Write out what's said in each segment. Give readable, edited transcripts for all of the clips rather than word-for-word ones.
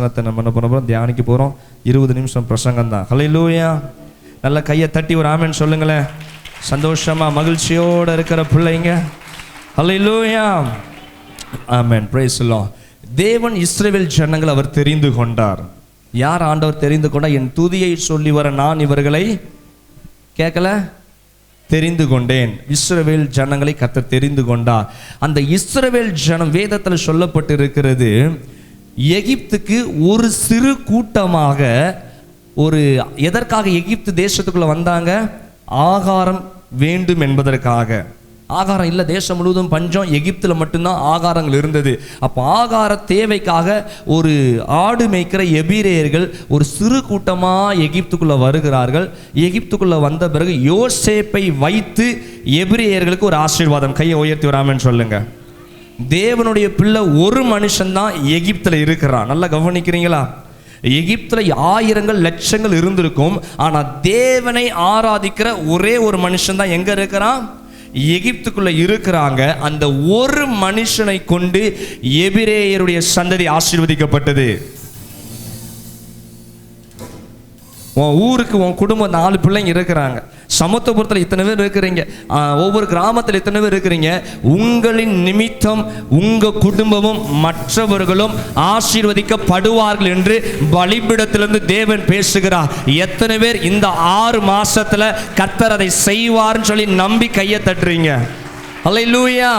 வசனத்தை நம்ம என்ன பண்ண போகிறோம், தியானிக்க போகிறோம். 20 நிமிஷம் பிரசங்கம் தான். ஹல்லேலூயா. நல்ல கையை தட்டி ஒரு ஆமென் சொல்லுங்களேன். சந்தோஷமா மகிழ்ச்சியோடு இருக்கிற பிள்ளைங்க. Hallelujah. Amen. Praise the Lord. தேவன் இஸ்ரவேல் ஜனங்களை அவர் தெரிந்து கொண்டார். யார் ஆண்டவர் தெரிந்து கொண்டார்? என் துதியை சொல்லி வர நான் இவர்களை கேட்கல தெரிந்து கொண்டேன். இஸ்ரவேல் ஜனங்களை கர்த்தர் தெரிந்து கொண்டார். அந்த இஸ்ரவேல் ஜனம் வேதத்தில் சொல்லப்பட்டு இருக்கிறது, எகிப்துக்கு ஒரு சிறு கூட்டமாக எதற்காக எகிப்து தேசத்துக்குள்ள வந்தாங்க? ஆகாரம் வேண்டும் என்பதற்காக. ஆகாரம் இல்லை, தேசம் முழுவதும் பஞ்சம், எகிப்தில் மட்டும்தான் ஆகாரங்கள் இருந்தது. அப்போ ஆகார தேவைக்காக ஒரு ஆடு மேய்க்கிற எபிரேயர்கள் ஒரு சிறு கூட்டமாக எகிப்துக்குள்ளே வருகிறார்கள். எகிப்துக்குள்ளே வந்த பிறகு யோசேப்பை வைத்து எபிரேயர்களுக்கு ஒரு ஆசீர்வாதம். கையை உயர்த்தி வராமன்னு சொல்லுங்க. தேவனுடைய பிள்ளை ஒரு மனுஷன்தான் எகிப்தில் இருக்கிறான். நல்லா கவனிக்கிறீங்களா? எகிப்தில் ஆயிரங்கள் லட்சங்கள் இருந்திருக்கும், ஆனால் தேவனை ஆராதிக்கிற ஒரே ஒரு மனுஷன் தான் எங்க இருக்கிறான்? எகிப்துக்குள்ள இருக்கிறாங்க. அந்த ஒரு மனுஷனை கொண்டு எபிரேயருடைய சந்ததி ஆசீர்வதிக்கப்பட்டது. உன் ஊருக்கு உன் குடும்பம் 4 பிள்ளைங்க இருக்கிறாங்க. சமத்துவபுரத்தில் இத்தனை பேர் இருக்கிறீங்க. ஒவ்வொரு கிராமத்தில் இத்தனை பேர் இருக்கிறீங்க. உங்களின் நிமித்தம் உங்க குடும்பமும் மற்றவர்களும் ஆசீர்வதிக்கப்படுவார்கள் என்று பலிபீடத்திலிருந்து தேவன் பேசுகிறார். எத்தனை பேர் இந்த 6 மாசத்துல கர்த்தர் அதை செய்வார்னு சொல்லி நம்பி கையை தட்டுறீங்க? அல்லேலூயா.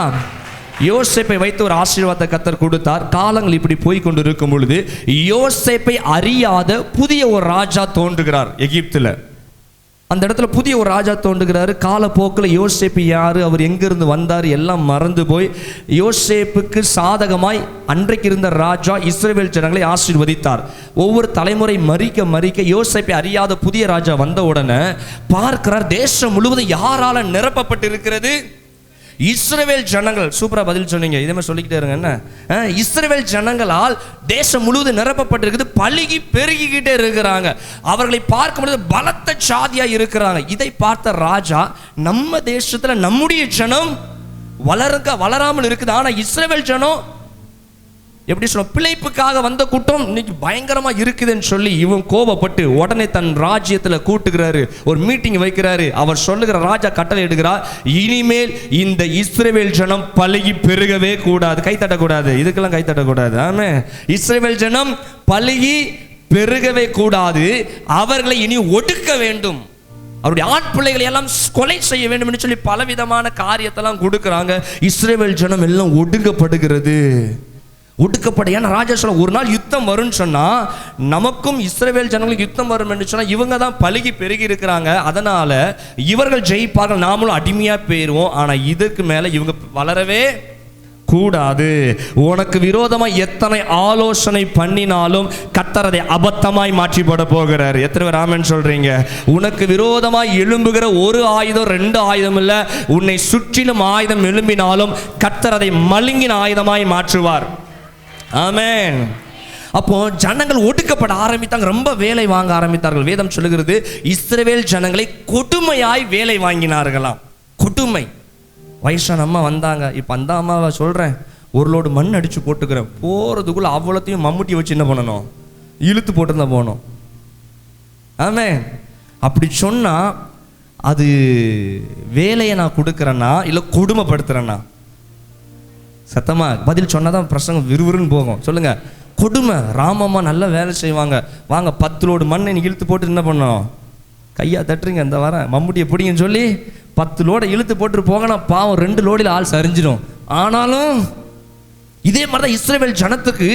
யோசேப்பை வைத்து ஒரு ஆசீர்வாதத்தை கர்த்தர் கொடுத்தார். காலங்கள் இப்படி போய் கொண்டு இருக்கும் பொழுது யோசேப்பை அறியாத புதிய ஒரு ராஜா தோன்றுகிறார் எகிப்தில். அந்த இடத்துல புதிய ஒரு ராஜா தோன்றுகிறாரு. காலப்போக்கில் யோசேப்பு யாரு, அவர் எங்கிருந்து வந்தார் எல்லாம் மறந்து போய் யோசேப்புக்கு சாதகமாய் அன்றைக்கு இருந்த ராஜா இஸ்ரவேல் ஜனங்களை ஆசீர்வதித்தார். ஒவ்வொரு தலைமுறை மறிக்க யோசேப்பை அறியாத புதிய ராஜா வந்த உடனே பார்க்கிறார், தேசம் முழுவதும் யாரால நிரப்பப்பட்டு இருக்கிறது? இஸ்ரவேல் ஜனங்கள். சூப்பரா பதில் சொன்னீங்க. இதே மாதிரி சொல்லிக்கிட்டே இருங்க. என்ன? இஸ்ரவேல் ஜனங்களால் தேசம் முழுவதும் நிரப்பப்பட்டிருக்குது. பலுகி பெருகிக்கிட்டே இருக்கிறாங்க. அவர்களை பார்க்கும்போது பலத்த சாதியா இருக்கிறாங்க. இதை பார்த்த ராஜா, நம்ம தேசத்துல நம்முடைய ஜனம் வளராமல் இருக்குது, ஆனா இஸ்ரவேல் ஜனம் எப்படி சொல்ல, பிழைப்புக்காக வந்த கூட்டம் இன்னைக்கு பயங்கரமா இருக்குதுன்னு சொல்லி இவன் கோபப்பட்டு உடனே தன் ராஜ்யத்தில் கூட்டுகிறாரு. ஒரு மீட்டிங் வைக்கிறாரு. அவர் சொல்லுகிற ராஜா கட்டளை எடுக்கிறார், இனிமேல் இந்த இஸ்ரவேல் ஜனம் பலுகி பெருகவே கூடாது. கைத்தட்டக்கூடாது, இதுக்கெல்லாம் கைத்தட்டக்கூடாது. ஆமே, இஸ்ரவேல் ஜனம் பலுகி பெருகவே கூடாது, அவர்களை இனி ஒடுக்க வேண்டும், அவருடைய ஆண் பிள்ளைகளை எல்லாம் கொலை செய்ய வேண்டும் என்று சொல்லி பலவிதமான காரியத்தெல்லாம் கொடுக்கிறாங்க. இஸ்ரவேல் ஜனம் எல்லாம் ஒடுங்கப்படுகிறது. ஒடுக்கப்பட. ஏன்னா ராஜா சொல்ல, ஒரு நாள் யுத்தம் வரும்னு சொன்னா நமக்கும் இஸ்ரவேல் ஜனங்களுக்கு யுத்தம் வரும் என்று சொன்னா இவங்க தான் பலுகி பெருகி இருக்கிறாங்க, அதனால இவர்கள் ஜெயிப்பார்கள், நாமளும் அடிமையா போயிருவோம். ஆனா இதற்கு மேல இவங்க வளரவே கூடாது. உனக்கு விரோதமா எத்தனை ஆலோசனை பண்ணினாலும் கர்த்தர் அதை அபத்தமாய் மாற்றி போட போகிறார். எத்தனை பேர் ஆமென் சொல்றீங்க? உனக்கு விரோதமாய் எழும்புகிற ஒரு ஆயுதம் 2 ஆயுதம் இல்ல, உன்னை சுற்றிலும் ஆயுதம் எழும்பினாலும் கர்த்தர் அதை மழுங்கின ஆயுதமாய் மாற்றுவார். ஆமென். அப்போ ஜனங்கள் ஒடுக்கப்பட ஆரம்பித்தாங்க, ரொம்ப வேலை வாங்க ஆரம்பித்தார்கள். வேதம் சொல்லுகிறது, இஸ்ரவேல் ஜனங்களை கொடுமையாய் வேலை வாங்கினார்களாம். கொடுமை. வயசான அம்மா வந்தாங்க. இப்போ அந்த அம்மாவை சொல்கிறேன், ஒரு லோடு மண் அடித்து போட்டுக்கிறேன், போகிறதுக்குள்ளே அவ்வளோத்தையும் மம்முட்டி வச்சு என்ன பண்ணணும், இழுத்து போட்டுருந்தா போகணும். ஆமென். அப்படி சொன்னால் அது வேலையை நான் கொடுக்குறேன்னா இல்லை கொடுமைப்படுத்துகிறேன்னா? சத்தமா பதில் சொன்னாதான் பிரசங்கம் விறுவிறுன்னு போகும். சொல்லுங்க. கொடுமை. ராமம்மா நல்ல வேலை செய்வாங்க, வாங்க 10 லோடு மண்ணை நீ இழுத்து போட்டு என்ன பண்ணோம், கையா தட்டுறீங்க, இந்த வாரம் மம்முட்டியை பிடிங்கன்னு சொல்லி 10 லோடை இழுத்து போட்டு போகணும். பாவம் 2 லோடில் ஆள் சரிஞ்சிடும். ஆனாலும் இதே மாதிரிதான் இஸ்ரவேல் ஜனத்துக்கு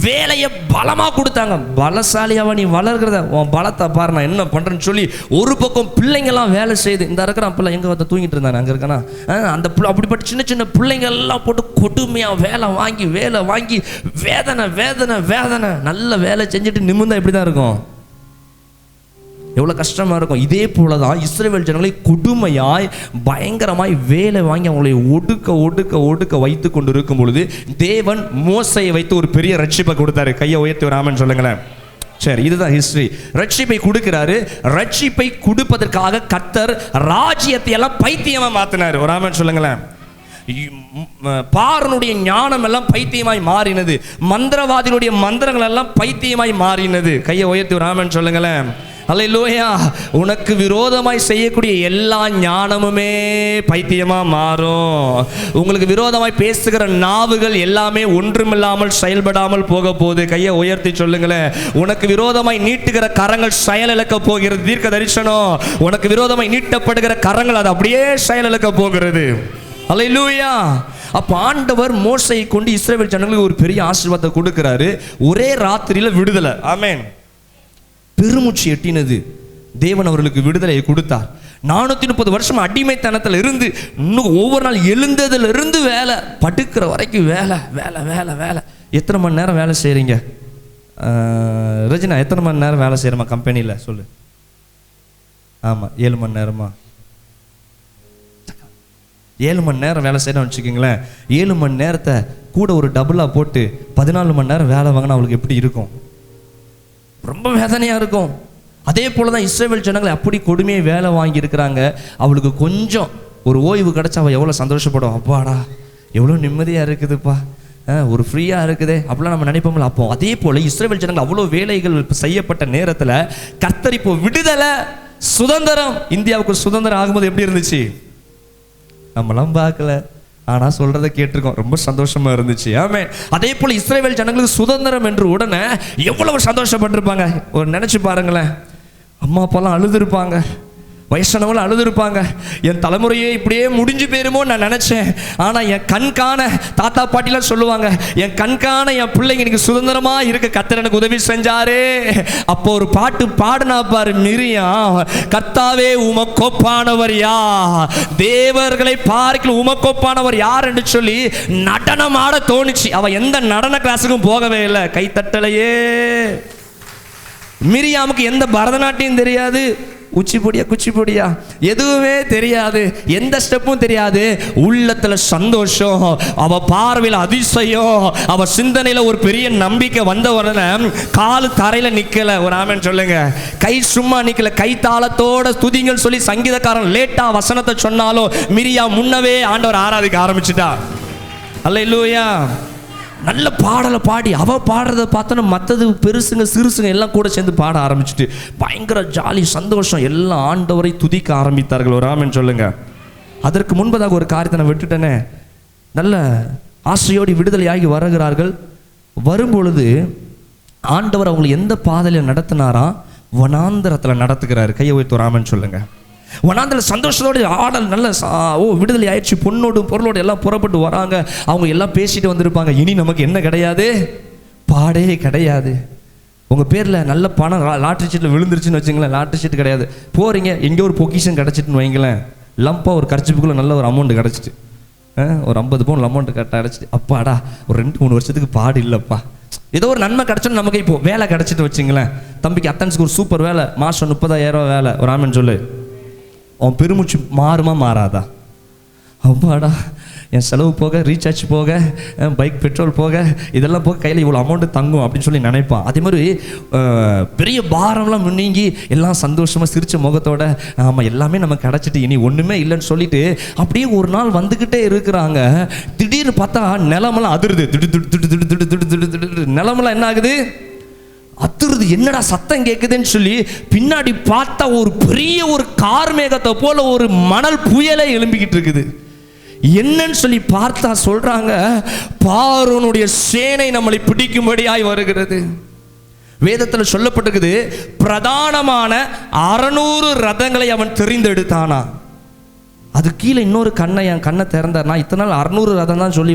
வேலையை பலமா கொடுத்தாங்க. பலசாலியாவா நீ வளர்கிறத, உன் பலத்தை பாரு நான் என்ன பண்றேன்னு சொல்லி ஒரு பக்கம் பிள்ளைங்கெல்லாம் வேலை செய்யுது. இந்த இருக்கிற பிள்ளை எங்க வந்து தூங்கிட்டு இருந்தானே அங்க இருக்கானா, அந்த அப்படிப்பட்ட சின்ன சின்ன பிள்ளைங்க எல்லாம் போட்டு கொடுமையா வேலை வாங்கி வேதனை வேதனை வேதனை. நல்ல வேலை செஞ்சுட்டு நிமிர்ந்தா இப்படிதான் இருக்கும், எவ்வளோ கஷ்டமாக இருக்கும். இதே போல தான் இஸ்ரவேல் ஜனங்களை கொடுமையாய் பயங்கரமாய் வேலை வாங்கி அவங்களை ஒடுக்க ஒடுக்க ஒடுக்க வைத்து கொண்டு இருக்கும் பொழுது தேவன் மோசையை வைத்து ஒரு பெரிய ரட்சிப்பை கொடுத்தாரு. கையை உயர்த்தி வராமன்னு சொல்லுங்களேன். சரி, இதுதான் ஹிஸ்டரி. ரட்சிப்பை கொடுக்கிறாரு. ரட்சிப்பை கொடுப்பதற்காக கர்த்தர் ராஜ்யத்தை எல்லாம் பைத்தியமா மாத்தினாரு. ஒரு ஆமென் சொல்லுங்களேன். பார்வனுடைய ஞானம் எல்லாம் பைத்தியமாய் மாறினது, மந்திரவாதிகளுடைய மந்திரங்கள் எல்லாம் பைத்தியமாய் மாறினது. கையை உயர்த்தி ராமன் சொல்லுங்களேன். அல்லேலூயா. உனக்கு விரோதமாய் செய்யக்கூடிய எல்லா ஞானமுமே பைத்தியமா மாறும். உங்களுக்கு விரோதமாய் பேசுகிற நாவுகள் எல்லாமே ஒன்றுமில்லாமல் செயல்படாமல் போக போகுது. கையை உயர்த்தி சொல்லுங்களேன். உனக்கு விரோதமாய் நீட்டுகிற கரங்கள் செயலிழக்க போகிறது. தீர்க்க தரிசனம். உனக்கு விரோதமாய் நீட்டப்படுகிற கரங்கள் அது அப்படியே செயலிழக்க போகிறது. அல்லேலூயா. அப்ப ஆண்டவர் மோசையை கொண்டு இஸ்ரவேல் ஜனங்களுக்கு ஒரு பெரிய ஆசீர்வாதத்தை கொடுக்கிறாரு. ஒரே ராத்திரியில விடுதலை. ஆமென். பெருமூச்சு எட்டினது. தேவன் அவர்களுக்கு விடுதலையை கொடுத்தார். 430 வருஷம் அடிமைத்தனத்தில் இருந்து இன்னும் ஒவ்வொரு நாள் எழுந்ததுல இருந்து வேலை, படுக்கிற வரைக்கும் வேலை வேலை வேலை வேலை. எத்தனை மணி நேரம் வேலை செய்றீங்க ரஜினா? எத்தனை மணி நேரம் வேலை செய்யறமா கம்பெனியில் சொல்லு? ஆமா, 7 மணி நேரமா? 7 மணி நேரம் வேலை செய்யணும்னு வச்சுக்கோங்களேன். 7 மணி நேரத்தை கூட ஒரு டபுளாக போட்டு 14 மணி நேரம் வேலை வாங்கினா அவளுக்கு எப்படி இருக்கும்? ரொம்ப வேதனையாக இருக்கும். அதே போல தான் இஸ்ரவேல் ஜனங்களை அப்படி கொடுமையை வேலை வாங்கி இருக்கிறாங்க. அவளுக்கு கொஞ்சம் ஒரு ஓய்வு கிடச்சா அவள் எவ்வளோ சந்தோஷப்படும். அப்பாடா எவ்வளோ நிம்மதியாக இருக்குதுப்பா, ஒரு ஃப்ரீயாக இருக்குதே அப்படிலாம் நம்ம நினைப்போம்ல. அப்போ அதே போல் இஸ்ரவேல் ஜனங்கள் அவ்வளோ வேலைகள் செய்யப்பட்ட நேரத்தில் கர்த்தர் இப்போ விடுதலை, சுதந்திரம். இந்தியாவுக்கு சுதந்திரம் ஆகும்போது எப்படி இருந்துச்சு? நம்மளாம் பார்க்கல, ஆனால் சொல்றதை கேட்டிருக்கோம். ரொம்ப சந்தோஷமா இருந்துச்சு. ஆமென். அதே போல இஸ்ரவேல் ஜனங்களுக்கு சுதந்திரம் என்று உடனே எவ்வளவு சந்தோஷப்பட்டிருப்பாங்க. ஒரு நினைச்சு பாருங்களேன். அம்மா அப்பாலாம் அழுதுருப்பாங்க, வயசானவங்களும் அழுதுருப்பாங்க. என் தலைமுறையே இப்படியே முடிஞ்சு போயிருமோ நான் நினைச்சேன். ஆனா என் கண்காண தாத்தா பாட்டிலாம் சொல்லுவாங்க, என் கண்காண என் பிள்ளைங்க இன்னைக்கு சுதந்திரமா இருக்க கர்த்தர் எனக்கு உதவி செஞ்சாரே. அப்போ ஒரு பாட்டு பாடுனா பாரு மிரியாம், கர்த்தாவே உமக்கொப்பானவர் யார், தேவர்களை பார்க்க உமக்கொப்பானவர் யார் என்று சொல்லி நடனம் ஆட தோணுச்சு. அவ எந்த நடன கிளாஸுக்கும் போகவே இல்லை, கை தட்டலையே. மிரியாமுக்கு எந்த பரதநாட்டியம் தெரியாது, உச்சிப்பொடியா குச்சிப்பொடியா எதுவுமே தெரியாது, எந்த ஸ்டெப்பும் தெரியாது. உள்ளத்துல சந்தோஷம், அவ பார்வையில் அதிசயம், அவ சிந்தனையில ஒரு பெரிய நம்பிக்கை வந்த உடனே காலு தரையில நிக்கல. ஒரு ஆமென் சொல்லுங்க. கை சும்மா நிக்கல, கை தாளத்தோட துதிங்கள் சொல்லி சங்கீதக்காரன் லேட்டா வசனத்தை சொன்னாலும் மிரியா முன்னவே ஆண்டவர் ஆராதிக்க ஆரம்பிச்சுட்டா. அல்லேலூயா. நல்ல பாடலை பாடி அவ பாடுறத பார்த்தோன்னா மற்றது பெருசுங்க சிறுசுங்க எல்லாம் கூட சேர்ந்து பாட ஆரம்பிச்சுட்டு பயங்கர ஜாலி சந்தோஷம், எல்லாம் ஆண்டவரை துதிக்க ஆரம்பித்தார்கள். ஒரு ஆமென் சொல்லுங்க. அதற்கு முன்பதாக ஒரு காரியத்தை நான் விட்டுட்டேனே. நல்ல ஆசையோடு விடுதலையாகி வருகிறார்கள். வரும்பொழுது ஆண்டவர் அவங்களை எந்த பாதையில் நடத்தினாரா? வனாந்தரத்தில் நடத்துகிறாரு. கையை உயர்த்தி ஒரு ஆமென் சொல்லுங்க. வனாந்தர சந்தோஷத்தோடு ஆடல் நல்ல விடுதலை ஆயிடுச்சு. பொண்ணோடு பொருளோடு எல்லாம் புறப்பட்டு வராங்க. அவங்க எல்லாம் பேசிட்டு வந்திருப்பாங்க. இனி நமக்கு என்ன கிடையாது? பாடே கிடையாது. உங்கள் பேரில் நல்ல பணம் லாட்ரி சீட்டில் விழுந்துருச்சுன்னு வச்சுங்களேன், லாட்ரி சீட்டு கிடையாது. போகிறீங்க எங்கே ஒரு பொக்கிஷன் கிடச்சிட்டுன்னு வைங்களேன், லம்பாக ஒரு கர்ச்சிப்புக்குள்ளே நல்ல ஒரு அமௌண்ட் கிடச்சிட்டு, ஒரு 50 பவுன் அமௌண்ட் கரெக்டாக கிடச்சிட்டு, அப்பாடா ஒரு 2-3 வருஷத்துக்கு பாடு இல்லைப்பா. ஏதோ ஒரு நன்மை கிடச்சோன்னு நமக்கு இப்போ வேலை கிடச்சிட்டு வச்சுங்களேன். தம்பிக்கு அத்தன்ஸுக்கு ஒரு சூப்பர் வேலை, மாதம் 30,000 வேலை. ஒரு ஆமென் சொல்லு. அவன் பெருமூச்சு மாறுமா மாறாதா? அப்பாடா என் செலவு போக, ரீசார்ஜ் போக, பைக் பெட்ரோல் போக, இதெல்லாம் போக கையில் இவ்வளோ அமௌண்ட்டு தங்கும் அப்படின்னு சொல்லி நினைப்பான். அதே மாதிரி பெரிய பாரம்லாம் நீங்கி எல்லாம் சந்தோஷமாக சிரித்த முகத்தோட ஆமாம் எல்லாமே நமக்கு கிடச்சிட்டு இனி ஒன்றுமே இல்லைன்னு சொல்லிட்டு அப்படியே ஒரு நாள் வந்துக்கிட்டே இருக்கிறாங்க. திடீர்னு பார்த்தா நிலமெல்லாம் அதிருது. திடு நிலமெல்லாம் என்ன ஆகுது? அத்துருது. என்னடா சத்தம் கேட்குதுன்னு சொல்லி பின்னாடி பார்த்தா ஒரு பெரிய ஒரு கார்மேகத்தை போல ஒரு மணல் புயலை எழும்பிக்கிட்டு இருக்குது. என்னன்னு சொல்லி பார்த்தா சொல்றாங்க, பார்வோனுடைய சேனை நம்மளை பிடிக்கும்படியாய் வருகிறது. வேதத்தில் சொல்லப்பட்டிருக்குது, பிரதானமான 600 ரதங்களை அவன் தெரிந்தெடுத்தானா. அது கீழே இன்னொரு என் கண்ணை திறந்தார். நான் இத்தனை நாள் 600 ரதம் தான் சொல்லி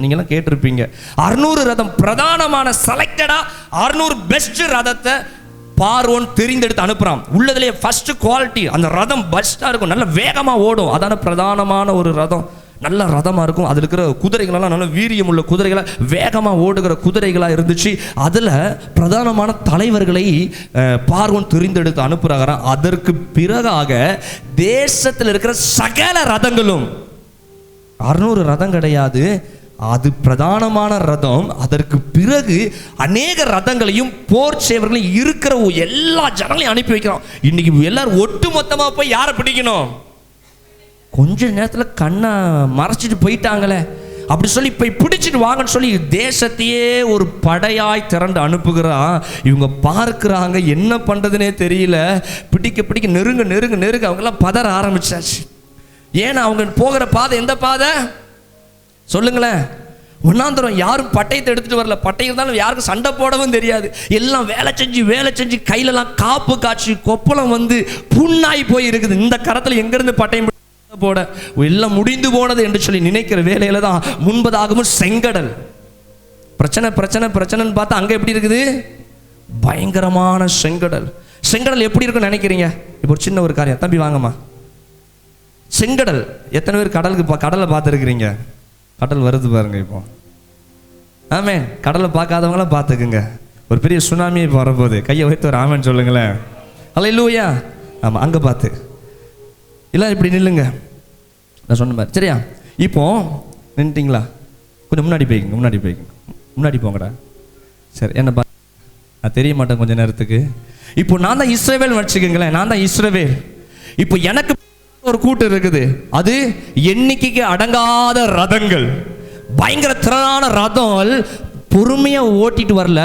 நீங்களாம் கேட்டிருப்பீங்க. 600 ரதம் பிரதானமான செலக்டடா 600 பெஸ்ட் ரதத்தை பார்வோன் தெரிந்தெடுத்து அனுப்புறான். உள்ளதுலேயே ஃபர்ஸ்ட் குவாலிட்டி அந்த ரதம் பெஸ்ட்டாக இருக்கும், நல்ல வேகமாக ஓடும். அதான பிரதானமான ஒரு ரதம், நல்ல ரதமாக இருக்கும். அதில் இருக்கிற குதிரைகளெல்லாம் நல்ல வீரியம் உள்ள குதிரைகளாக வேகமாக ஓடுகிற குதிரைகளாக இருந்துச்சு. அதில் பிரதானமான தலைவர்களை பார்வோன் தெரிந்தெடுத்து அனுப்புகிறாராம். அதற்கு பிறகாக தேசத்தில் இருக்கிற சகல ரதங்களும், 600 ரதம் கிடையாது, அது பிரதானமான ரதம். அதற்கு பிறகு அநேக ரதங்களையும் போர் சேவர்களையும் இருக்கிற எல்லா ஜனங்களையும் அனுப்பி வைக்கிறோம். இன்னைக்கு எல்லாரும் ஒட்டு மொத்தமாக போய் யாரை பிடிக்கணும்? கொஞ்ச நேரத்தில் கண்ணை மறைச்சிட்டு போயிட்டாங்களே அப்படி சொல்லி போய் பிடிச்சிட்டு வாங்கன்னு சொல்லி தேசத்தையே ஒரு படையாய் திரண்டு அனுப்புகிறான். இவங்க பார்க்குறாங்க, என்ன பண்ணுறதுனே தெரியல. பிடிக்க நெருங்க அவங்கெல்லாம் பதற ஆரம்பிச்சாச்சு. ஏன்னா அவங்க போகிற பாதை எந்த பாதை சொல்லுங்களேன்? ஒன்னாந்தரம். யாரும் பட்டயத்தை எடுத்துட்டு வரல. பட்டயம் இருந்தாலும் யாருக்கும் சண்டை போடவும் தெரியாது. எல்லாம் வேலை செஞ்சு கையிலலாம் காப்பு காய்ச்சி கொப்பளம் வந்து புண்ணாய் போய் இருக்குது. இந்த கரத்தில் எங்கிருந்து பட்டயம் போட எல்லாம் முடிந்து போனது என்று சொல்லி நினைக்கிற வேலையில தான் முன்பதாகவும் செங்கடல். பிரச்சனைன்னு பார்த்தா அங்க எப்படி இருக்குது? பயங்கரமான செங்கடல் எப்படி இருக்குன்னு நினைக்கிறீங்க? இப்போ ஒரு சின்ன ஒரு காரியம், தம்பி வாங்கம்மா. செங்கடல், எத்தனை பேர் கடலை பார்த்துருக்கிறீங்க? கடல் வருது பாருங்க இப்போ. ஆமே, கடலை பார்க்காதவங்களாம் பார்த்துக்குங்க. ஒரு பெரிய சுனாமியை வரப்போகுது. கையை வைத்து ஒரு ஆமேன்னு சொல்லுங்களேன். அல்லேலூயா. ஆமாம், அங்கே பார்த்து இல்லை இப்படி நில்லுங்க. நான் சொன்ன மாதிரி சரியா? இப்போ நின்றுட்டிங்களா? கொஞ்சம் முன்னாடி போங்கடா. சரி, என்ன நான் தெரிய மாட்டேன் கொஞ்சம் நேரத்துக்கு. இப்போ நான் தான் இஸ்ரவேல் வச்சுக்கோங்களேன். நான் தான் இஸ்ரவேல். இப்போ எனக்கு ஒரு கூட்டம் இருக்குது. அது எண்ணிக்கைக்கு அடங்காத ரதங்கள், பயங்கர திரளான ரதம். பொறுமையா ஓட்டிட்டு வரல,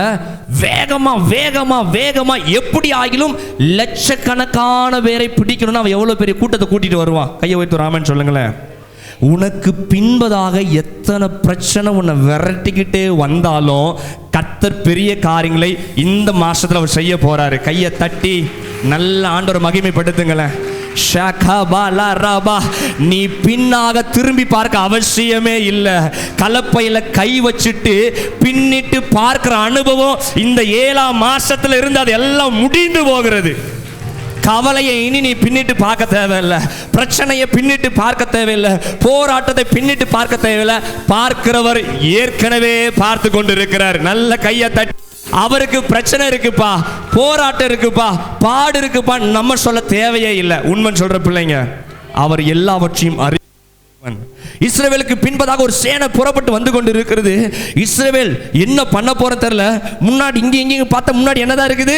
வேகமா எப்படி ஆகிலும் லட்சக்கணக்கான பேரை பிடிக்கணும்னு அவன் எவ்வளவு பெரிய கூட்டத்தை கூட்டிட்டு வருவான். கையை வைத்து ராமன் சொல்லுங்களேன். உனக்கு பின்பதாக எத்தனை பிரச்சனை உன்னை விரட்டிக்கிட்டே வந்தாலும் கர்த்தர் பெரிய காரியங்களை இந்த மாசத்துல அவர் செய்ய போறாரு. கையை தட்டி நல்ல ஆண்டவர் மகிமைப்படுத்துங்களேன். நீ பின்னாக திரும்பி பார்க்க அவசியமே இல்லை. கலப்பையில கை வச்சுட்டு பின்னிட்டு பார்க்கிற அனுபவம் இந்த 7ஆம் மாசத்துல இருந்து அது எல்லாம் முடிந்து போகிறது. கவலையை இனி நீ பின்னிட்டு பார்க்க தேவையில்லை. பிரச்சனையை பின்னிட்டு பார்க்க தேவையில்லை. போராட்டத்தை பின்னிட்டு பார்க்க தேவையில்லை. பார்க்கிறவர் ஏற்கனவே பார்த்து கொண்டு இருக்கிறார். நல்ல கையை தட்டி, அவருக்கு பிரச்சனை இருக்குப்பா, போராட்டம் இருக்குப்பா, பாடு இருக்குப்பா நம்ம சொல்ல தேவையே இல்லை. உண்மை சொல்ற பிள்ளைங்க, அவர் எல்லாவற்றையும் அறிவான். இஸ்ரவேலுக்கு பின்பதாக ஒரு சேனை புறப்பட்டு வந்து கொண்டு இருக்கிறது. இஸ்ரவேல் என்ன பண்ண போற தெரியல. முன்னாடி இங்க பார்த்தா முன்னாடி என்னதான் இருக்குது?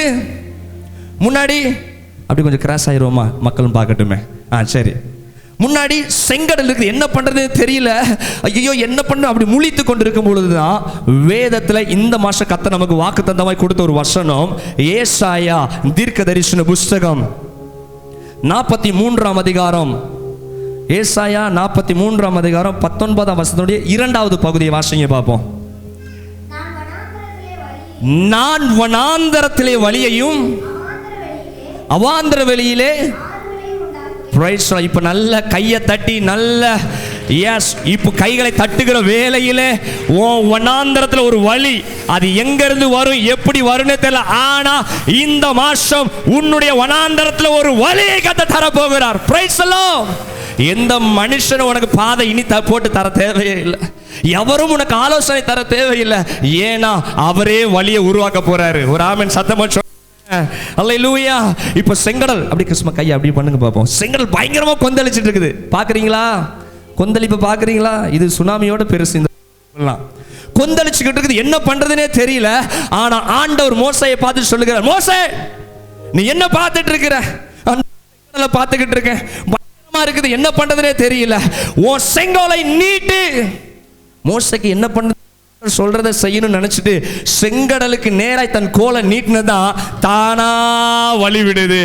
முன்னாடி அப்படி கொஞ்சம் கிராஸ் ஆயிருவோமா, மக்களும் பார்க்கட்டுமே. சரி, முன்னாடி செங்கடல் இருக்குது. என்ன பண்றது தெரியல. ஐயோ என்ன பண்ண அப்படி முழித்து கொண்டு இருக்கும் பொழுதுதான் வேதத்துல இந்த மாசம் கர்த்தர் நமக்கு வாக்குத்தத்தமாய் கொடுத்த ஒரு வசனம். ஏசாயா தீர்க்கதரிசன புஸ்தகம் 43ஆம் அதிகாரம். ஏசாயா 43ஆம் அதிகாரம் 19ஆம் வசனத்துடைய 2வது பகுதியை வாசிங்க பார்ப்போம். நான் வனாந்தரத்திலே வழியையும் அவாந்தர வெளியிலே. இப்ப நல்ல கையை தட்டி நல்ல எஸ், இப்ப கைகளை தட்டுகிற வேளையிலே வனாந்தரத்துல ஒரு வழி, அது எங்க இருந்து வரும் எப்படி வரும்னு தெரியல. ஆனா இந்த மாசம் உன்னுடைய வனாந்தரத்துல ஒரு வழியை கத்த தர போகிறார். Price the Lord. எந்த மனுஷனும் உனக்கு பாதை இனி போட்டு தர தேவையே இல்லை. எவரும் உனக்கு ஆலோசனை தர தேவையில்லை. ஏன்னா அவரே வழியை உருவாக்க போறாரு. ஒரு ஆமென் சத்தமா சொல்லுங்க. அல்லேலூயா. இப்போ செங்கடல் அப்படி கிறிஸ்ம கையை அப்படி பண்ணுங்க பார்ப்போம். செங்கடல் பயங்கரமா கொந்தளிச்சிட்டு இருக்குது. பாக்குறீங்களா? கொந்தளிப்பு பாக்குறீங்களா? இது சுனாமியோட பெருசு. கொந்தளிச்சுக்கிட்டு இருக்குது. என்ன பண்றதுனே தெரியல. ஆனா ஆண்டவர் மோசேயை பார்த்து சொல்லுகிறார், மோசே நீ என்ன பார்த்துட்டு இருக்கிற? பார்த்துக்கிட்டு இருக்கேன், பயங்கரமா இருக்குது, என்ன பண்றதுனே தெரியல. உன் செங்கோலை நீட்டு. மோசேக்கு என்ன பண்ண சொல்றதை செய்யணும்னு நினைச்சிட்டு செங்கடலுக்கு நேராய் தன் கோலை நீட்டினதான் தானா வழி விடுது.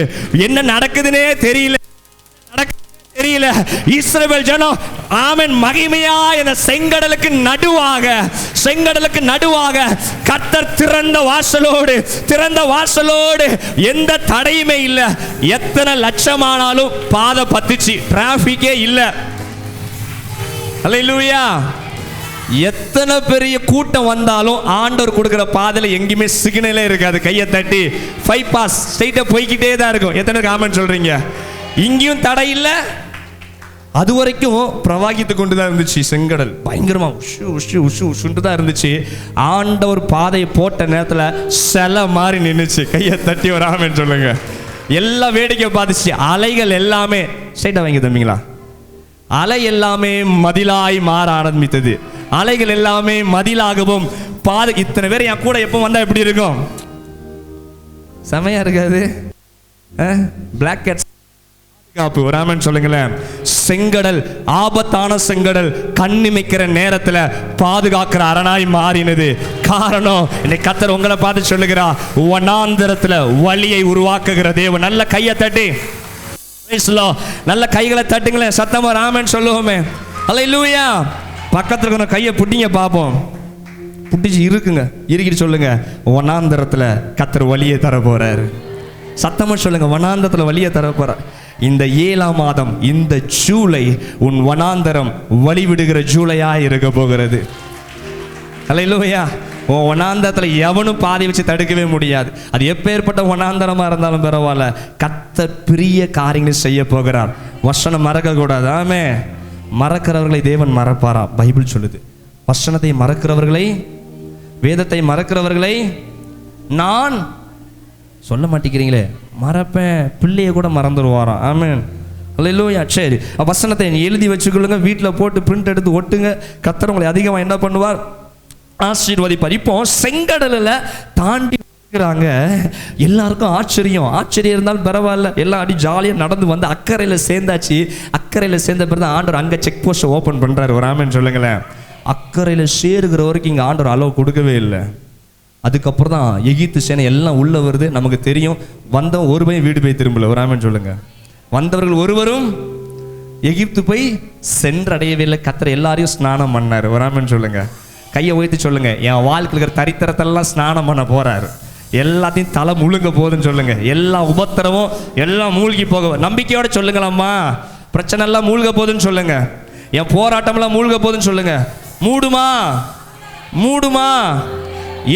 என்ன நடக்குதுன்னே தெரியல. இஸ்ரவேல் ஜனம் ஆமென் மகிமையா என செங்கடலுக்கு நடுவாக கர்த்தர் திறந்த வாசலோடு எந்த தடையுமே இல்லை. எத்தனை லட்சமானாலும் பாதை பத்துச்சு, டிராபிக்கே இல்லை. அல்லேலூயா. எத்தனை பெரிய கூட்டம் வந்தாலும் ஆண்டவர் கொடுக்கிற பாதையில எங்கேயுமே சிக்னலே இருக்காது. கையை தட்டி பைபாஸ் ஸ்ட்ரைட்டா போய்கிட்டே தான் இருக்கும். எத்தனை காமெண்ட் சொல்றீங்க? இங்கேயும் தடை இல்லை, அது வரைக்கும் பிரவாகித்து கொண்டு தான் இருந்துச்சு. செங்கடல் பயங்கரமா உஷு தான் இருந்துச்சு. ஆண்டவர் பாதையை போட்ட நேரத்தில் சில மாதிரி நின்றுச்சு. கையை தட்டி ஒரு ஆமென் சொல்லுங்க. எல்லாம் வேடிக்கை பார்த்துச்சு. அலைகள் எல்லாமே ஸ்ட்ரைட்டா வாங்கி தம்பிங்களா, அலை எல்லாமே மதிலாய் மாற ஆரம்பித்தது. அலைகள் எல்லாமே மதிலாகவும் பாதை. இத்தனை பேர் என் கூட எப்போ வந்தா எப்படி இருக்கும்? செமையா இருக்காது? பிளாக் கேட்ஸ் ஒரு ஆமென் சொல்லுங்களேன். செங்கடல், ஆபத்தான செங்கடல் கண்ணிமைக்கிற நேரத்துல பாதுகாக்கிற அரணாய் மாறினது. காரணம், இன்னைக்கு கர்த்தர் உங்களை பார்த்து சொல்லுகிறார், வனாந்தரத்துல வழியை உருவாக்குகிற தேவன். நல்ல கையை தட்டி, நல்ல கைகளை தட்டுங்களேன், சத்தமா ஆமென் சொல்லுவோமே. அல்லேலூயா. பக்கத்துல இருக்கிற கையை புட்டிங்க பார்ப்போம். புட்டிச்சு இருக்குங்க, இருக்கிட்டு சொல்லுங்க, வனாந்தரத்துல கர்த்தர் வழியை தர போறாரு. சத்தமா சொல்லுங்க, வனாந்தரத்துல வழியை தர போறார். இந்த 7ஆம் மாதம், இந்த ஜூலை உன் வனாந்தரம் வழி விடுகிற ஜூலையா இருக்க போகிறது. அல்லேலூயா. உன் வனாந்தரத்தில் எவனும் பாதி வச்சு தடுக்கவே முடியாது. அது எப்பேற்பட்ட வனாந்தரமா இருந்தாலும் பரவாயில்ல, கர்த்தர் பெரிய காரியங்களை செய்ய போகிறார். வசனம் மறக்க கூடாது. ஆமே. மறக்கிறவர்களை தேவன் மறப்பாரா? பைபிள் சொல்லுது. வசனத்தை மறக்கிறவர்களை, வேதத்தை மறக்கிறவர்களை நான் சொல்ல மாட்டேங்கிறீங்களே, மறப்பேன். பிள்ளைய கூட மறந்துடுவாராம். ஆமென். அல்லேலூயா. சரி, வசனத்தை எழுதி வச்சுக்கொள்ளுங்க, வீட்டில் போட்டு பிரிண்ட் எடுத்து ஒட்டுங்க. கர்த்தர் உங்களை அதிகமாக என்ன பண்ணுவார்? ஆசீர்வதிப்பார். இப்போ செங்கடலில் தாண்டி இருக்கிறாங்க. எல்லாருக்கும் ஆச்சரியம் இருந்தாலும் பரவாயில்ல, எல்லாம் அடி ஜாலியாக நடந்து வந்து அக்கறையில் சேர்ந்தாச்சு. அக்கறையில் சேர்ந்த பிறகு ஆண்டவர் அங்கே செக் போஸ்ட்டை ஓப்பன் பண்ணுறாரு. ஒரு ஆமென் சொல்லுங்களேன். அக்கறையில் சேருகிற வரைக்கும் இங்கே ஆண்டவர் அளவு கொடுக்கவே இல்லை. அதுக்கப்புறம் தான் எகிப்து சேனை எல்லாம் உள்ள வருது. நமக்கு தெரியும், வந்தவன் ஒரு பையன் வீடு போய் திரும்பல. ஒரு ஆமென் சொல்லுங்க. வந்தவர்கள் ஒருவரும் எகிப்து போய் சென்றடையவே இல்லை. கர்த்தர் எல்லாரையும் ஸ்நானம் பண்ணார். ஒரு ஆமென் சொல்லுங்க. கையை உயர்த்தி சொல்லுங்க, என் வாழ்க்கையில் இருக்கிற தரித்திரத்தெல்லாம் ஸ்நானம் பண்ண போறாரு. எல்லாத்தையும் தலை முழுங்க போகுதுன்னு சொல்லுங்க. எல்லா உபத்திரமும் எல்லாம் மூழ்கி போக நம்பிக்கையோட சொல்லுங்களாம்மா. பிரச்சனை எல்லாம் மூழ்க போகுதுன்னு சொல்லுங்க. என் போராட்டம்லாம் மூழ்க போகுதுன்னு சொல்லுங்க. மூடுமா.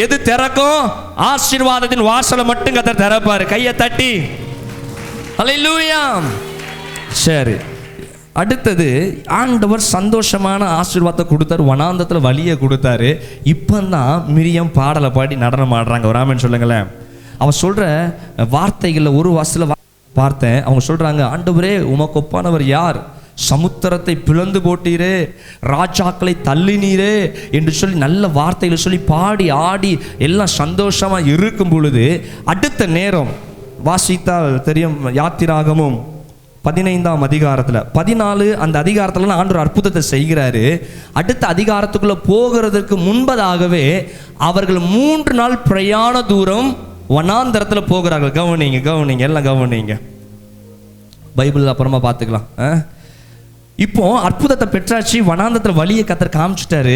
எது திறக்கும்? ஆசீர்வாதத்தின் வாசலை மட்டும் கர்த்தர் திறப்பாரு. கையை தட்டி. அல்லேலூயா. சரி, அடுத்தது ஆண்டவர் சந்தோஷமான ஆசீர்வாதத்தை கொடுத்தாரு. வனாந்தரத்தில் வழியை கொடுத்தாரு. இப்போ தான் மிரியம் பாடலை பாடி நடனம் ஆடுறாங்க. ஒரு ஆமென் சொல்லுங்களேன். அவன் சொல்ற வார்த்தைகளில் ஒரு வாசல பார்த்தேன். அவங்க சொல்றாங்க, ஆண்டவரே உமக்கு ஒப்பானவர் யார்? சமுத்திரத்தை பிளந்து போட்டீரே, ராஜாக்களை தள்ளினீரே என்று சொல்லி நல்ல வார்த்தைகளை சொல்லி பாடி ஆடி எல்லாம் சந்தோஷமா இருக்கும் பொழுது, அடுத்த நேரம் வாசித்தால் தெரியும், யாத்திராகமும் 15ஆம் அதிகாரத்தில் 14 அந்த அதிகாரத்துல ஆண்டவர் அற்புதத்தை செய்கிறாரு. அடுத்த அதிகாரத்துக்குள்ள போகிறதுக்கு முன்பதாகவே அவர்கள் 3 நாள் பிரயாண தூரம் வனாந்தரத்தில் போகிறார்கள். கவனிங்க எல்லாம் கவனிங்க. பைபிள் அப்புறமா பார்த்துக்கலாம். இப்போ அற்புதத்தை பெற்றாச்சு. வனாந்தரத்தில் வழியை கர்த்தர் காமிச்சிட்டாரு.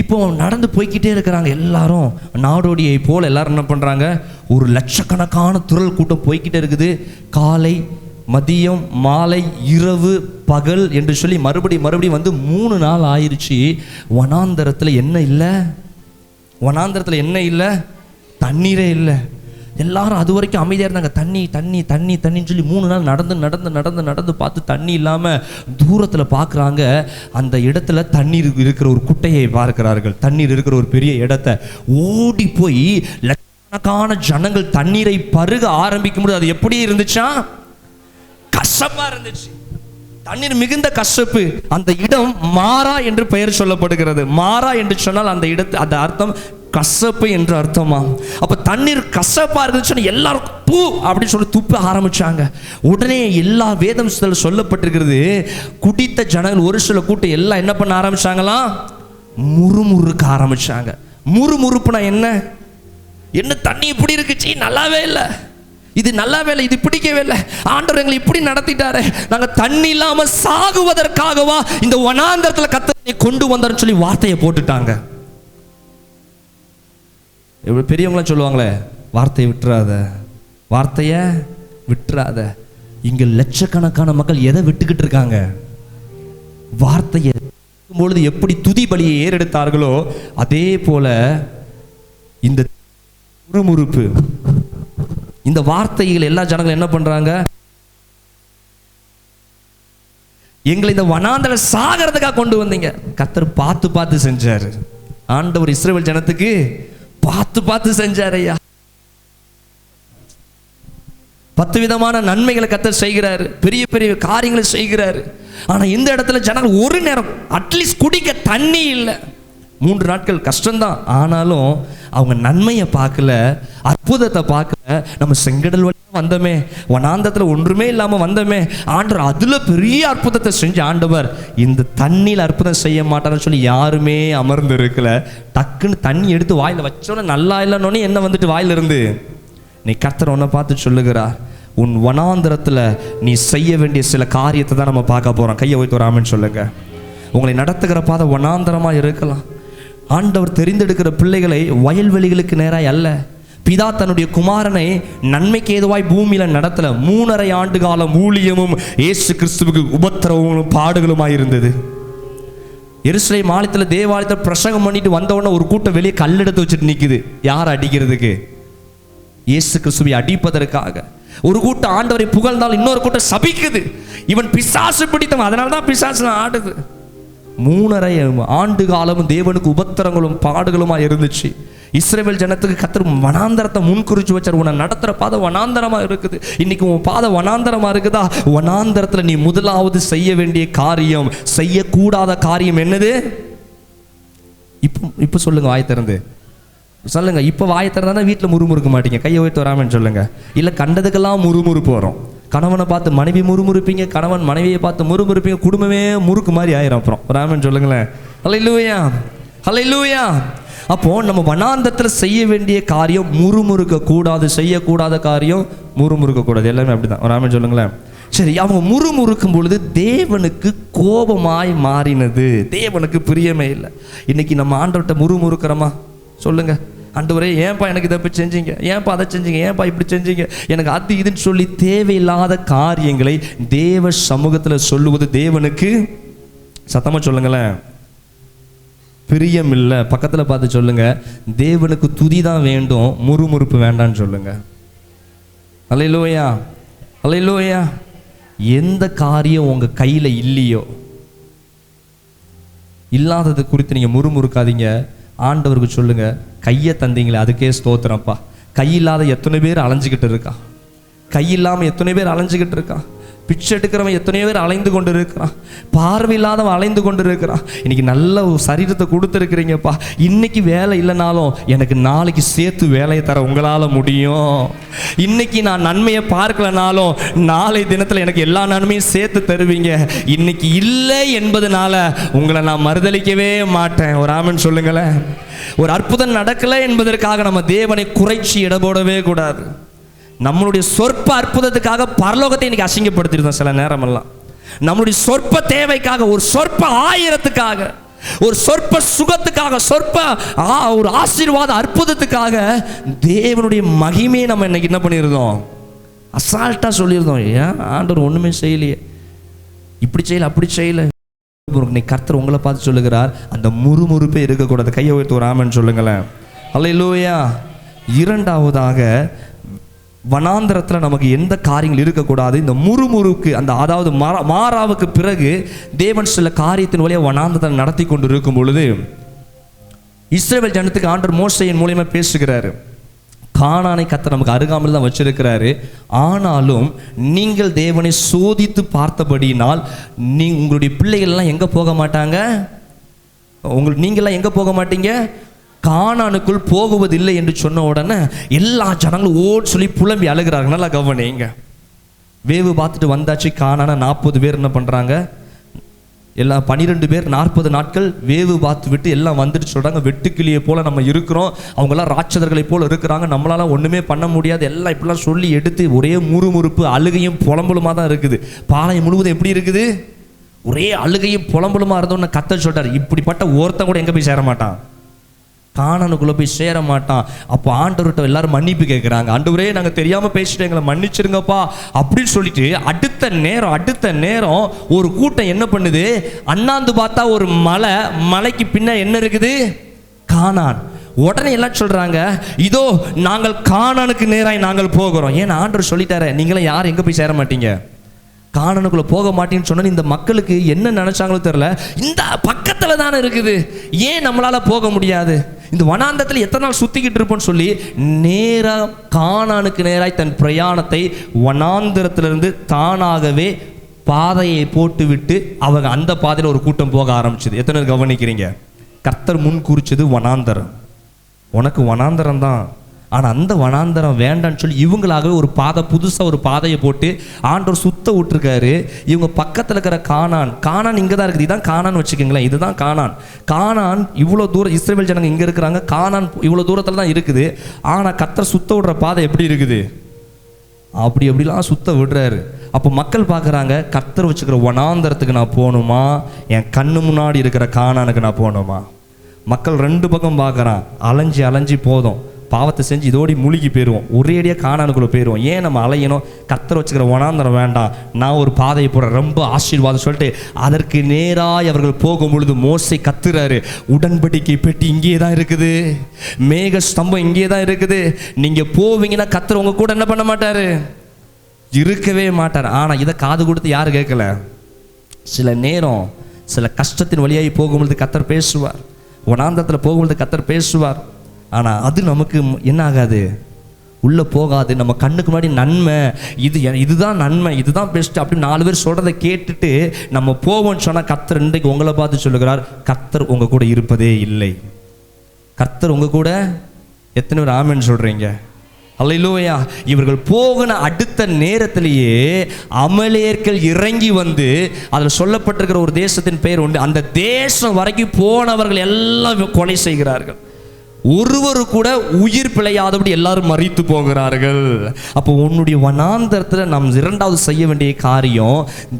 இப்போ நடந்து போய்கிட்டே இருக்கிறாங்க. எல்லாரும் நாடோடியை போல் எல்லாரும் என்ன பண்ணுறாங்க? ஒரு லட்சக்கணக்கான துறல் கூட்டம் போய்கிட்டே இருக்குது. காலை, மதியம், மாலை, இரவு, பகல் என்று சொல்லி மறுபடியும் வந்து 3 நாள் ஆயிடுச்சு. வனாந்தரத்தில் என்ன இல்லை? தண்ணீரே இல்லை. எல்லாரும் அது வரைக்கும் அமைதியாக இருந்தாங்க. தண்ணின்னு சொல்லி 3 நாள் நடந்து பார்த்து தண்ணி இல்லாமல் தூரத்தில் பார்க்குறாங்க. அந்த இடத்துல தண்ணீர் இருக்கிற ஒரு குட்டையை பார்க்கிறார்கள். தண்ணீர் இருக்கிற ஒரு பெரிய இடத்த ஓடி போய் லட்சக்கணக்கான ஜனங்கள் தண்ணீரை பருக ஆரம்பிக்கும் போது அது எப்படி இருந்துச்சா? கசப்பா இருந்துச்சு. தண்ணீர் மிகுந்த கசப்பு. அந்த இடம் மாறா என்று பெயர் சொல்லப்படுகிறது. மாறா என்று சொன்னால் அந்த இடத்து அர்த்தம் கசப்பு என்று அர்த்தமா? அப்ப தண்ணீர் கசப்பா இருந்துச்சுன்னு எல்லாரும் பூ அப்படின்னு சொல்லி துப்ப ஆரம்பிச்சாங்க. உடனே எல்லா வேதம் சொல்லப்பட்டிருக்கிறது, குடித்த ஜனங்கள் ஒரு சில கூட்டம் எல்லாம் என்ன பண்ண ஆரம்பிச்சாங்களாம்? முறுமுறுக்க ஆரம்பிச்சாங்க. முறுமுறுப்புனா என்ன தண்ணி இப்படி இருக்குச்சு, நல்லாவே இல்லை, இது பிடிக்கவே இல்லை, ஆண்டவர் எங்களை இப்படி நடத்திட்டாரு, நாங்க தண்ணி இல்லாம சாகுவதற்காகவா இந்த வனாந்தரத்துல கர்த்தரை கொண்டு வந்தாருன்னு சொல்லி வார்த்தையை போட்டுட்டாங்க. பெரியவங்களாம் சொல்லுவாங்களே, வார்த்தையை விட்டுறாத. இங்க லட்சக்கணக்கான மக்கள் எதை விட்டுக்கிட்டு இருக்காங்க? வார்த்தையை பொழுது எப்படி துதி பலியை ஏறெடுத்தார்களோ அதே போல இந்த முறுமுறுப்பு, இந்த வார்த்தைகள் எல்லா ஜனங்களும் என்ன பண்றாங்க? எங்களை இந்த வனாந்தர சாகிறதுக்காக கொண்டு வந்தீங்க. கர்த்தர் பார்த்து செஞ்சாரு. ஆண்டவர் இஸ்ரவேல் ஜனத்துக்கு பார்த்து செஞ்சாரு ஐயா. 10 விதமான நன்மைகளை கர்த்தர் செய்கிறாரு, பெரிய பெரிய காரியங்களை செய்கிறாரு. ஆனா இந்த இடத்துல ஜனங்கள் ஒரு நேரம் அட்லீஸ்ட் குடிக்க தண்ணி இல்லை. 3 நாட்கள் கஷ்டம்தான். ஆனாலும் அவங்க நன்மையை பார்க்கல, அற்புதத்தை பார்க்கல. நம்ம செங்கடல் வழியா வந்தமே, வனாந்தத்தில் ஒன்றுமே இல்லாமல் வந்தமே, ஆண்டவர் அதில் பெரிய அற்புதத்தை செஞ்ச ஆண்டவர் இந்த தண்ணியில் அற்புதம் செய்ய மாட்டார்னு சொல்லி யாருமே அமர்ந்து இருக்கல. டக்குன்னு தண்ணி எடுத்து வாயில் வச்சோன்னே நல்லா இல்லைன்னொன்னே என்ன வந்துட்டு வாயிலிருந்து நீ கர்த்தர் உன்னை பார்த்து சொல்லுகிறார், உன் வனாந்திரத்தில் நீ செய்ய வேண்டிய சில காரியத்தை தான் நம்ம பார்க்க போகிறோம். கையை வைத்து வராமன்னு சொல்லுங்க. உங்களை நடத்துகிற பாதை வனாந்தரமாக இருக்கலாம். ஆண்டவர் தெரிந்தெடுக்கிற பிள்ளைகளை வயல்வெளிகளுக்கு நேராக அல்ல, பிதா தன்னுடைய குமாரனை நன்மைக்கு ஏதுவாய் பூமியில நடத்தல. 3.5 ஆண்டு காலம் ஊழியமும் இயேசு கிறிஸ்துவுக்கு உபத்திரவங்களும் பாடுகளுமாய் இருந்தது. எருசலேம் ஆலயத்தில் தேவாலயத்தில் பிரசங்கம் பண்ணிட்டு வந்தவொடனே ஒரு கூட்டம் வெளியே கல்லெடுத்து வச்சுட்டு நிற்குது. யார் அடிக்கிறதுக்கு? இயேசு கிறிஸ்துவை அடிப்பதற்காக. ஒரு கூட்டம் ஆண்டவரை புகழ்ந்தால் இன்னொரு கூட்டம் சபிக்குது. இவன் பிசாசு பிடித்தவன், அதனால தான் பிசாசு ஆடுது. 3.5 ஆண்டு காலமும் தேவனுக்கு உபத்திரங்களும் பாடுகளுமா இருந்துச்சு. இஸ்ரவேல் ஜனத்துக்கு கர்த்தர் வனாந்தரத்தை முன்குறிச்சு வச்சார். உன்னை நடத்துகிற பாதை வனாந்தரமா இருக்குது. இன்னைக்கு உன் பாதை வனாந்தரமா இருக்குதா? வனாந்தரத்தில் நீ முதலாவது செய்ய வேண்டிய காரியம், செய்யக்கூடாத காரியம் என்னது? இப்போ சொல்லுங்க, வாய் திறந்து சொல்லுங்க. இப்போ வாய் திறந்தா வீட்டில் முறுமுறுக்க மாட்டீங்க. கையை வைத்து வராமன்னு சொல்லுங்க. இல்லை கண்டதுக்கெல்லாம் முறுமுறுப்பு வரும். கணவனை பார்த்து மனைவி முறுமுறுப்பீங்க, கணவன் மனைவியை பார்த்து முறுமுறுப்பீங்க, குடும்பமே முறுக்கு மாதிரி ஆயிரும். அப்புறம் ராமன் சொல்லுங்களேன். ஹல்லேலூயா, ஹல்லேலூயா. அப்போ நம்ம வனாந்தரத்தில் செய்ய வேண்டிய காரியம் முறுமுறுக்க கூடாது, செய்யக்கூடாத காரியம் முறுமுறுக்க கூடாது. எல்லாமே அப்படிதான். ராமன் சொல்லுங்களேன். சரி, அவங்க முறுமுறுக்கும் பொழுது தேவனுக்கு கோபமாய் மாறினது. தேவனுக்கு பிரியமே இல்லை. இன்னைக்கு நம்ம ஆண்டவர்கிட்ட முறுமுறுக்கிறோமா? சொல்லுங்க. ஆண்டவரே, ஏன்பா எனக்கு இதை போய் செஞ்சீங்க, ஏன்பா அதை செஞ்சீங்க, ஏன்பா இப்படி செஞ்சீங்க, எனக்கு அது இதுன்னு சொல்லி தேவையில்லாத காரியங்களை தேவ சமூகத்தில் சொல்லுவது தேவனுக்கு சத்தமா சொல்லுங்களேன் பிரியம் இல்லை. பக்கத்தில் பார்த்து சொல்லுங்க, தேவனுக்கு துதி தான் வேண்டும், முறுமுறுப்பு வேண்டான்னு சொல்லுங்க. அல்லேலூயா, அல்லேலூயா. எந்த காரியம் உங்க கையில் இல்லையோ, இல்லாதது குறித்து நீங்க முறுமுறுக்காதீங்க. ஆண்டவருக்கு சொல்லுங்க, கையை தந்தீங்களே அதுக்கே ஸ்தோத்திரம்ப்பா. கையில்லாத எத்தனை பேர் அலைஞ்சிக்கிட்டு இருக்கா, கையில்லாமல் எத்தனை பேர் அலைஞ்சிக்கிட்டு இருக்கா, பிச்சை எடுக்கிறவன் எத்தனையோ பேர் அலைந்து கொண்டு இருக்கிறான், பார்வையில்லாதவன் அலைந்து கொண்டு இருக்கிறான். இன்னைக்கு நல்ல ஒரு சரீரத்தை கொடுத்துருக்கிறீங்கப்பா. இன்னைக்கு வேலை இல்லைனாலும் எனக்கு நாளைக்கு சேர்த்து வேலையை தர உங்களால் முடியும். இன்னைக்கு நான் நன்மையை பார்க்கலனாலும் நாளை தினத்தில் எனக்கு எல்லா நன்மையும் சேர்த்து தருவீங்க. இன்னைக்கு இல்லை என்பதனால உங்களை நான் மறுதளிக்கவே மாட்டேன். ஒரு ஆமென் சொல்லுங்களேன். ஒரு அற்புதம் நடக்கலை என்பதற்காக நம்ம தேவனை குறைச்சி எடை போடவே கூடாது. நம்மளுடைய சொற்ப அற்புதத்துக்காக பரலோகத்தை இன்னைக்கு அசிங்கப்படுத்திருந்தோம் சில நேரமெல்லாம். நம்மளுடைய சொற்ப தேவைக்காக, ஒரு சொற்ப ஆயிரத்துக்காக, ஒரு சொற்ப சுகத்துக்காக, சொற்ப ஒரு ஆசீர்வாத அற்புதத்துக்காக தேவனுடைய மகிமையை நம்ம இன்னைக்கு என்ன பண்ணியிருந்தோம்? அசால்ட்டா சொல்லியிருந்தோம். ஏன் ஆண்டவர் ஒண்ணுமே செய்யலையே, இப்படி செய்யல அப்படி செய்யல. கர்த்தர் உங்களை பார்த்து சொல்லுகிறார், அந்த முறுமுறுப்பே இருக்கக்கூடாது. கையை உயர்த்தி ஒரு ஆமென் சொல்லுங்களேன். அல்லேலூயா. இரண்டாவதாக, வனாந்தரத்தில் நமக்கு எந்த காரியங்கள் இருக்கக்கூடாது? இந்த முறுமுறுக்கு, அந்த அதாவது மாறாவுக்கு பிறகு தேவன் சில காரியத்தின் வழியாக வனாந்தரத்தை நடத்தி கொண்டு இருக்கும் பொழுது இஸ்ரவேல் ஜனத்துக்கு ஆண்டவர் மோசேயின் மூலியமா பேசுகிறாரு. கானானை கர்த்தர் நமக்கு அருகாமல் தான் வச்சிருக்கிறாரு. ஆனாலும் நீங்கள் தேவனை சோதித்து பார்த்தபடியினால் உங்களுடைய பிள்ளைகள்லாம் எங்கே போக மாட்டாங்க? நீங்கள்லாம் எங்கே போக மாட்டீங்க? கானானுக்குள் போகுவதில்லை என்று சொன்ன உடனே எல்லா ஜனங்களும் ஓடி சொல்லி புலம்பி அழுகிறார்கள். நல்லா கவனிங்க. வேவு பார்த்துட்டு வந்தாச்சு. கானான 40 பேர் என்ன பண்ணுறாங்க? எல்லாம் 12 பேர் 40 நாட்கள் வேவு பார்த்து விட்டு எல்லாம் வந்துட்டு சொல்கிறாங்க, வெட்டுக்கிளியை போல் நம்ம இருக்கிறோம், அவங்களாம் ராட்சதர்களை போல் இருக்கிறாங்க, நம்மளால ஒன்றுமே பண்ண முடியாது, எல்லாம் இப்படிலாம் சொல்லி எடுத்து ஒரே முறுமுறுப்பு அழுகையும் புலம்பலுமாக தான் இருக்குது. பாளையம் முழுவதும் எப்படி இருக்குது? ஒரே அழுகையும் புலம்பலுமாக இருந்தோன்னு கர்த்தர் சொல்கிறார், இப்படிப்பட்ட ஒருத்தன் கூட எங்கே போய் சேர மாட்டான், கானானுக்குள்ளே போய் சேர மாட்டான். அப்போ ஆண்டவர்கிட்ட எல்லாரும் மன்னிப்பு கேட்குறாங்க. ஆண்டவரே, நாங்கள் தெரியாமல் பேசிட்டு எங்களை மன்னிச்சிருங்கப்பா அப்படின்னு சொல்லிட்டு அடுத்த நேரம் ஒரு கூட்டம் என்ன பண்ணுது? அண்ணாந்து பார்த்தா ஒரு மலைக்கு பின்ன என்ன இருக்குது? கானான். உடனே எல்லாம் சொல்றாங்க, இதோ நாங்கள் கானானுக்கு நேராய் நாங்கள் போகிறோம். ஏன்னா ஆண்டவர் சொல்லிட்டாரு, நீங்களும் யாரும் எங்கே போய் சேர மாட்டீங்க, கானானுக்குள்ள போக மாட்டேன்னு சொன்ன இந்த மக்களுக்கு என்ன நினைச்சாங்களோ தெரியல. இந்த பக்கத்துல தானே இருக்குது, ஏன் நம்மளால போக முடியாது? இந்த வனாந்தரத்தில் எத்தனை நாள் சுத்திக்கிட்டு இருப்போம்னு சொல்லி நேராக கானானுக்கு நேராய் தன் பிரயாணத்தை வனாந்தரத்திலிருந்து தானாகவே பாதையை போட்டு விட்டு அவங்க அந்த பாதையில் ஒரு கூட்டம் போக ஆரம்பிச்சது. எத்தனை கவனிக்கிறீங்க? கர்த்தர் முன் குறிச்சது வனாந்தரம். உனக்கு வனாந்தரம் தான், ஆனால் அந்த வனாந்தரம் வேண்டான்னு சொல்லி இவங்களாகவே ஒரு பாதை, புதுசாக ஒரு பாதையை போட்டு ஆண்டவர் சுத்த விட்டுருக்காரு. இவங்க பக்கத்தில் இருக்கிற கானான் இங்கே தான் இருக்குது. இதுதான் கானான் வச்சுக்கோங்களேன், இதுதான் கானான் இவ்வளோ தூரம் இஸ்ரவேல் ஜனங்க இங்கே இருக்கிறாங்க, கானான் இவ்வளோ தூரத்தில் தான் இருக்குது. ஆனால் கர்த்தர் சுத்த விடுற பாதை எப்படி இருக்குது? அப்படிலாம் சுத்த விடுறாரு. அப்போ மக்கள் பார்க்குறாங்க, கர்த்தர் வச்சுக்கிற வனாந்தரத்துக்கு நான் போகணுமா, என் கண்ணு முன்னாடி இருக்கிற கானானுக்கு நான் போகணுமா? மக்கள் ரெண்டு பக்கம் பார்க்குறான். அலைஞ்சி போதும், பாவத்தை செஞ்சு இதோடி மூழ்கி போயிடுவோம், ஒரேடியாக கானானுக்குள்ளே போயிடுவோம். ஏன் நம்ம அலையணும்? கர்த்தர் வச்சுக்கிற வனாந்தரம் வேண்டாம், நான் ஒரு பாதையை போடுறேன், ரொம்ப ஆசீர்வாதம் சொல்லிட்டு அதற்கு நேராக அவர்கள் போகும் பொழுது மோசே கத்துறாரு, உடன்படிக்கை பெட்டி இங்கே தான் இருக்குது, மேக ஸ்தம்பம் இங்கே தான் இருக்குது, நீங்கள் போவீங்கன்னா கர்த்தர் உங்கள் கூட என்ன பண்ண மாட்டார்? இருக்கவே மாட்டார். ஆனால் இதை காது கொடுத்து யார் கேட்கல? சில நேரம் சில கஷ்டத்தின் வழியாகி போகும்பொழுது கர்த்தர் பேசுவார், வனாந்தரத்தில் போகும்பொழுது கர்த்தர் பேசுவார். ஆனால் அது நமக்கு என்ன ஆகாது? உள்ளே போகாது. நம்ம கண்ணுக்கு முன்னாடி நன்மை, இதுதான் நன்மை, இதுதான் பெஸ்ட் அப்படின்னு 4 பேர் சொல்கிறத கேட்டுட்டு நம்ம போவோம்னு சொன்னால் கர்த்தர் இன்றைக்கு உங்களை பார்த்து சொல்லுகிறார், கர்த்தர் உங்கள் கூட இருப்பதே இல்லை. கர்த்தர் உங்கள் கூட எத்தனை பேர் ஆமென்னு சொல்கிறீங்க? அல்லேலூயா. இவர்கள் போகின அடுத்த நேரத்திலேயே அமலேயர்கள் இறங்கி வந்து அதில் சொல்லப்பட்டிருக்கிற ஒரு தேசத்தின் பெயர் உண்டு, அந்த தேசம் வரைக்கும் போனவர்கள் எல்லாம் கொலை செய்கிறார்கள். ஒருவர் கூட உயிர் பிழையாதபடி எல்லாரும் மரித்து போகிறார்கள். அப்போ உன்னுடைய வனாந்தரத்தில் நாம் 2வது செய்ய வேண்டிய காரியம்,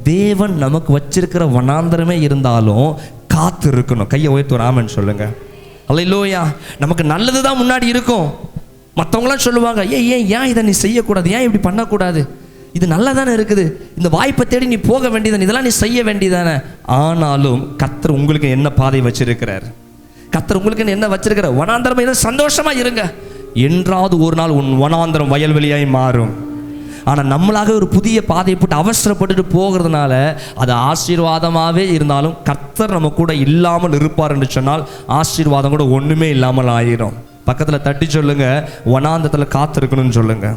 தேவன் நமக்கு வச்சிருக்கிற வனாந்தரமே இருந்தாலும் காத்து இருக்கணும். கையை உயர்த்து ராமன் சொல்லுங்க. அல்லேலூயா. நமக்கு நல்லது தான் முன்னாடி இருக்கும். மற்றவங்களாம் சொல்லுவாங்க, ஏன் இதை நீ செய்யக்கூடாது, ஏன் இப்படி பண்ணக்கூடாது, இது நல்லா தானே இருக்குது, இந்த வாய்ப்பை தேடி நீ போக வேண்டியதானே, இதெல்லாம் நீ செய்ய வேண்டியதானே. ஆனாலும் கர்த்தர் உங்களுக்கு என்ன பாதை வச்சிருக்கிறார்? கர்த்தர் உங்களுக்கு என்ன வச்சிருக்கிற வனாந்தரம்? சந்தோஷமா இருங்க. என்றாவது ஒரு நாள் உன் வனாந்தரம் வயல்வெளியாய் மாறும். ஆனால் நம்மளாக ஒரு புதிய பாதையை போட்டு அவசரப்பட்டுட்டு போகிறதுனால அது ஆசீர்வாதமாகவே இருந்தாலும் கர்த்தர் நம்ம கூட இல்லாமல் இருப்பார் என்று சொன்னால் ஆசீர்வாதம் கூட ஒன்றுமே இல்லாமல் ஆயிரும். பக்கத்தில் தட்டி சொல்லுங்க, வனாந்தரத்தில் காத்திருக்கணும்னு சொல்லுங்க.